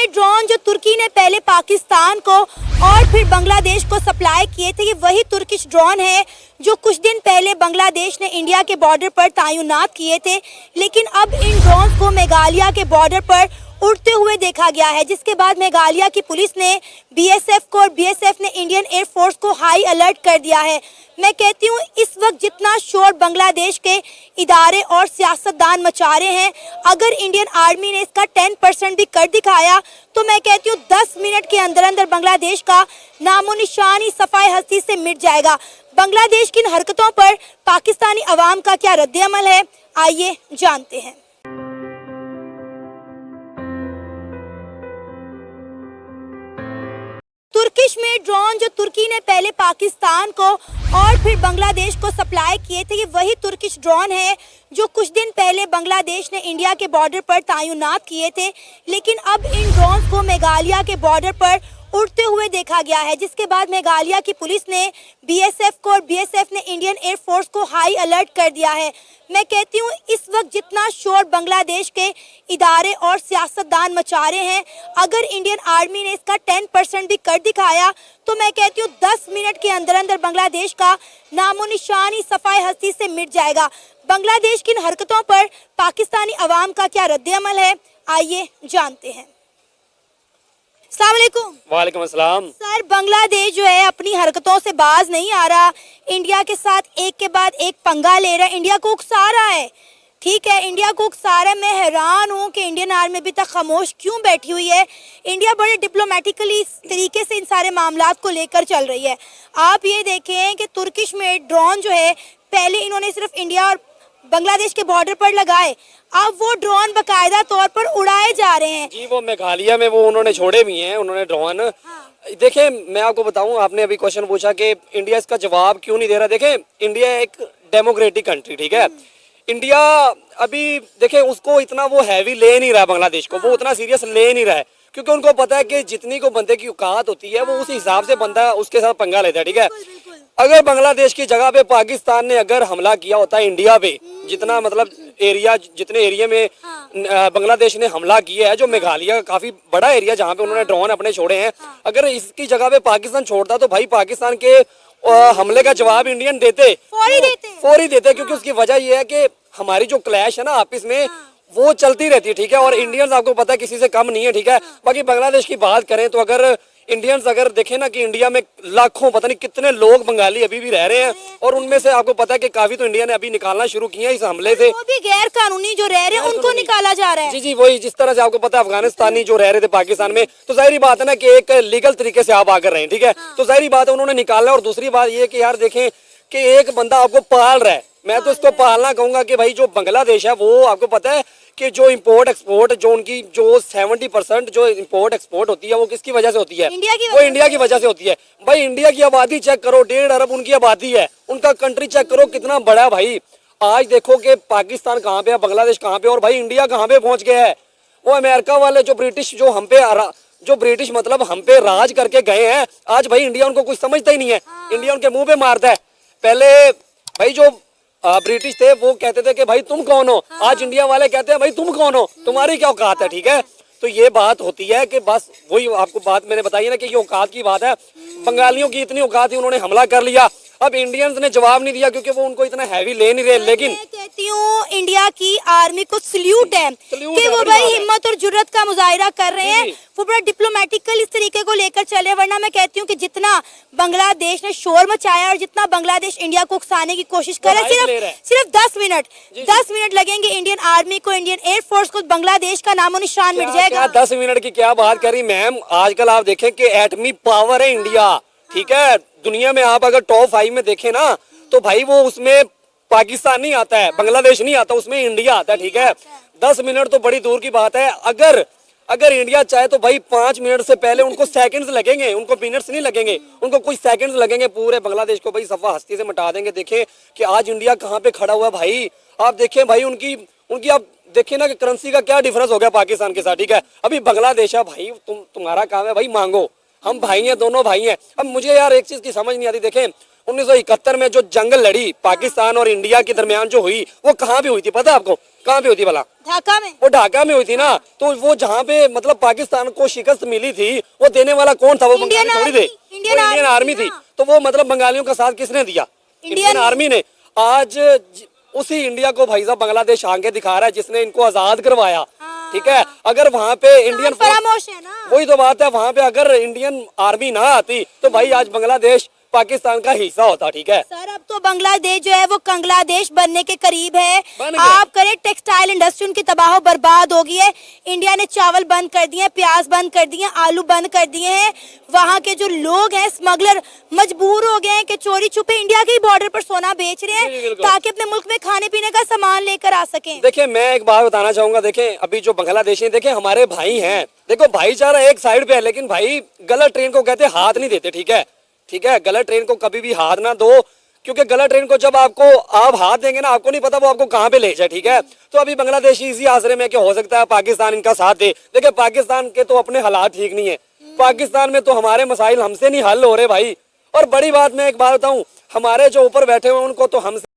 में ड्रोन जो तुर्की ने पहले पाकिस्तान को और फिर बांग्लादेश को सप्लाई किए थे, ये वही तुर्किश ड्रोन है जो कुछ दिन पहले बांग्लादेश ने इंडिया के बॉर्डर पर तैनात किए थे। लेकिन अब इन ड्रोन को मेघालय के बॉर्डर पर उड़ते हुए देखा गया है, जिसके बाद मेघालय की पुलिस ने बीएसएफ को और बीएसएफ ने इंडियन एयरफोर्स को हाई अलर्ट कर दिया है। मैं कहती हूँ इस वक्त जितना शोर बांग्लादेश के इदारे और सियासतदान मचा रहे हैं, अगर इंडियन आर्मी ने इसका 10% भी कर दिखाया तो मैं कहती हूँ 10 मिनट के अंदर अंदर बांग्लादेश का नामो निशान ही सफाई हस्ती से मिट जाएगा। बांग्लादेश की इन हरकतों पर पाकिस्तानी अवाम का क्या रद्द-ए-अमल है, आइए जानते हैं। तुर्किश में ड्रोन जो तुर्की ने पहले पाकिस्तान को और फिर बांग्लादेश को सप्लाई किए थे, ये वही तुर्किश ड्रोन है जो कुछ दिन पहले बांग्लादेश ने इंडिया के बॉर्डर पर तैनात किए थे। लेकिन अब इन ड्रोन को मेघालय के बॉर्डर पर उड़ते हुए देखा गया है, जिसके बाद मेघालय की पुलिस ने बीएसएफ को और बीएसएफ ने इंडियन एयरफोर्स को हाई अलर्ट कर दिया है। मैं कहती हूँ इस वक्त जितना शोर बांग्लादेश के इदारे और सियासतदान मचा रहे हैं, अगर इंडियन आर्मी ने इसका 10% भी कर दिखाया तो मैं कहती हूँ 10 मिनट के अंदर अंदर बांग्लादेश का नामो निशान ही सफाई हस्ती से मिट जाएगा। बांग्लादेश की इन हरकतों पर पाकिस्तानी अवाम का क्या रद्द-ए-अमल है, आइए जानते हैं। अस्सलाम वालेकुम। वालेकुम अस्सलाम। सर, बांग्लादेश जो है अपनी हरकतों से बाज नहीं आ रहा, इंडिया के साथ एक के बाद एक पंगा ले रहा है, इंडिया को उकसा रहा है। ठीक है, इंडिया को उकसा रहा है। मैं हैरान हूँ कि इंडियन आर्मी अभी तक खामोश क्यों बैठी हुई है। इंडिया बड़े डिप्लोमेटिकली तरीके से इन सारे मामलात को लेकर चल रही है। आप ये देखें कि तुर्किश में ड्रोन जो है पहले इन्होंने सिर्फ इंडिया और बांग्लादेश के बॉर्डर पर लगाए, अब वो ड्रोन बकायदा तौर पर उड़ाए जा रहे हैं। जी, वो मेघालय में वो उन्होंने छोड़े भी हैं, उन्होंने ड्रोन। देखिए, मैं आपको बताऊं, आपने अभी क्वेश्चन पूछा कि इंडिया इसका जवाब क्यों नहीं दे रहा। देखें, इंडिया एक डेमोक्रेटिक कंट्री, ठीक है। इंडिया अभी देखें उसको इतना वो हैवी ले नहीं रहा है, बांग्लादेश को वो उतना सीरियस ले नहीं रहा है, क्योंकि उनको पता है कि जितनी को बंदे की औकात होती है वो उस हिसाब से बंदा उसके साथ पंगा लेता है, ठीक है। अगर बांग्लादेश की जगह पे पाकिस्तान ने अगर हमला किया होता है इंडिया पे, जितना मतलब एरिया, जितने एरिया में बांग्लादेश ने हमला किया है, जो मेघालय का काफी बड़ा एरिया जहाँ पे उन्होंने ड्रोन अपने छोड़े हैं, अगर इसकी जगह पे पाकिस्तान छोड़ता तो भाई पाकिस्तान के हमले का जवाब इंडियन देते, फौरी देते, क्योंकि उसकी वजह यह है कि हमारी जो क्लैश है ना आपस में वो चलती रहती है, ठीक है। और इंडियंस आपको पता है किसी से कम नहीं है, ठीक है। बाकी बांग्लादेश की बात करें तो अगर इंडियंस अगर देखें ना कि इंडिया में लाखों पता नहीं कितने लोग बंगाली अभी भी रह रहे हैं, और उनमें से आपको पता है कि काफी तो इंडिया ने अभी निकालना शुरू किया इस हमले से। वो भी गैर कानूनी जो रह रहे हैं उनको निकाला जा रहा है। जी जी, वही जिस तरह से आपको पता है अफगानिस्तानी जो रह रहे थे पाकिस्तान में, तो जाहिर बात है ना कि एक लीगल तरीके से आप आकर रहे हैं, ठीक है। तो जाहिर बात है उन्होंने निकालना। और दूसरी बात ये कि यार देखें कि एक बंदा आपको पाल रहा है, मैं तो इसको पालना कहूंगा कि भाई जो बांग्लादेश है वो आपको पता है कि जो इंपोर्ट एक्सपोर्ट जो उनकी जो 70% जो इंपोर्ट एक्सपोर्ट होती है वो किसकी वजह से होती है, वो इंडिया की वजह से होती है। भाई इंडिया की आबादी चेक करो, 1.5 अरब उनकी आबादी है, उनका कंट्री चेक करो कितना बड़ा है भाई। आज देखो कि पाकिस्तान कहाँ पे है, बांग्लादेश कहाँ पे, और भाई इंडिया कहाँ पे पहुंच गया है। वो अमेरिका वाले जो ब्रिटिश जो ब्रिटिश मतलब हम पे राज करके गए हैं, आज भाई इंडिया उनको कुछ समझता ही नहीं है, इंडिया उनके मुंह पे मारता है। पहले भाई जो ब्रिटिश थे वो कहते थे कि भाई तुम कौन हो, आज इंडिया वाले कहते हैं भाई तुम कौन हो, तुम्हारी क्या औकात है, ठीक है। तो ये बात होती है कि बस वही आपको बात मैंने बताई ना कि ये औकात की बात है। बंगालियों की इतनी औकात थी, उन्होंने हमला कर लिया, अब इंडियंस ने जवाब नहीं दिया क्योंकि वो उनको इतना हैवी ले नहीं रहे। लेकिन मैं कहती हूँ इंडिया की आर्मी को सल्यूट है कि वो भाई हिम्मत और जुर्रत का मुजाहिरा कर रहे हैं, वो बड़ा डिप्लोमेटिकल इस तरीके को लेकर चले। वरना मैं कहती हूँ कि जितना बांग्लादेश ने शोर मचाया और जितना बांग्लादेश इंडिया को उकसाने की कोशिश कर रहा है, सिर्फ 10 मिनट लगेंगे इंडियन आर्मी को, इंडियन एयरफोर्स को, बांग्लादेश का नामो निशान मिट जाएगा। 10 मिनट की क्या बात करी मैम, आजकल आप देखें कि एटमी पावर है इंडिया, ठीक है। दुनिया में आप अगर टॉप 5 में देखें ना तो भाई वो उसमें पाकिस्तान नहीं आता है, बांग्लादेश नहीं आता, उसमें इंडिया आता है, ठीक है। 10 मिनट तो बड़ी दूर की बात है। अगर इंडिया चाहे तो भाई 5 मिनट से पहले उनको सेकंड्स लगेंगे, उनको मिनट्स नहीं लगेंगे, उनको कुछ सेकंड्स लगेंगे, पूरे बांग्लादेश को भाई सफा हस्ती से मिटा देंगे। देखें कि आज इंडिया कहाँ पे खड़ा हुआ है भाई, आप देखें भाई उनकी आप देखिए ना कि करेंसी का क्या डिफरेंस हो गया पाकिस्तान के साथ, ठीक है। अभी बांग्लादेश है भाई, तुम्हारा काम है भाई मांगो, हम भाई हैं, दोनों भाई हैं। अब मुझे यार एक चीज की समझ नहीं आती, देखें 1971 में जो जंग लड़ी पाकिस्तान और इंडिया के दरमियान जो हुई, वो कहाँ पे हुई थी पता है आपको? कहाँ पे हुई थी भला? ढाका में। वो ढाका में हुई थी ना। तो वो जहाँ पे मतलब पाकिस्तान को शिकस्त मिली थी, वो देने वाला कौन था? वो बंगाली थोड़ी थे, इंडियन आर्मी थी। तो वो मतलब बंगालियों का साथ किसने दिया? इंडियन आर्मी ने। आज उसी इंडिया को भाई साहब बांग्लादेश आगे दिखा रहा है, जिसने इनको आजाद करवाया। ठीक है, अगर वहाँ पे इंडियन फरामोश है ना, वही तो बात है, वहाँ पे अगर इंडियन आर्मी ना आती तो भाई आज बांग्लादेश पाकिस्तान का हिस्सा होता। ठीक है सर, अब तो बांग्लादेश जो है वो कंग्लादेश बनने के करीब है। बन गया। आप करें, टेक्सटाइल इंडस्ट्री उनकी तबाह बर्बाद हो गई है। इंडिया ने चावल बंद कर दिए, प्याज बंद कर दिए, आलू बंद कर दिए हैं। वहाँ के जो लोग हैं, स्मगलर, मजबूर हो गए हैं कि चोरी छुपे इंडिया के बॉर्डर पर सोना बेच रहे हैं ताकि अपने मुल्क में खाने पीने का सामान लेकर आ सकें। देखिए, मैं एक बात बताना चाहूंगा। देखें, अभी जो बांग्लादेशी देखें हमारे भाई हैं, देखो भाईचारा एक साइड पे है, लेकिन भाई गलत ट्रेन को कहते हाथ नहीं देते। ठीक है, गलत ट्रेन को कभी भी हाथ ना दो, क्योंकि गलत ट्रेन को जब आप हाथ देंगे ना, आपको नहीं पता वो आपको कहाँ पे ले जाए। ठीक है, तो अभी बांग्लादेशी इसी आसरे में कि हो सकता है पाकिस्तान इनका साथ दे। देखिए, पाकिस्तान के तो अपने हालात ठीक नहीं है। पाकिस्तान में तो हमारे मसाइल हमसे नहीं हल हो रहे भाई। और बड़ी बात, मैं एक बात बताऊं, हमारे जो ऊपर बैठे हुए उनको तो हमसे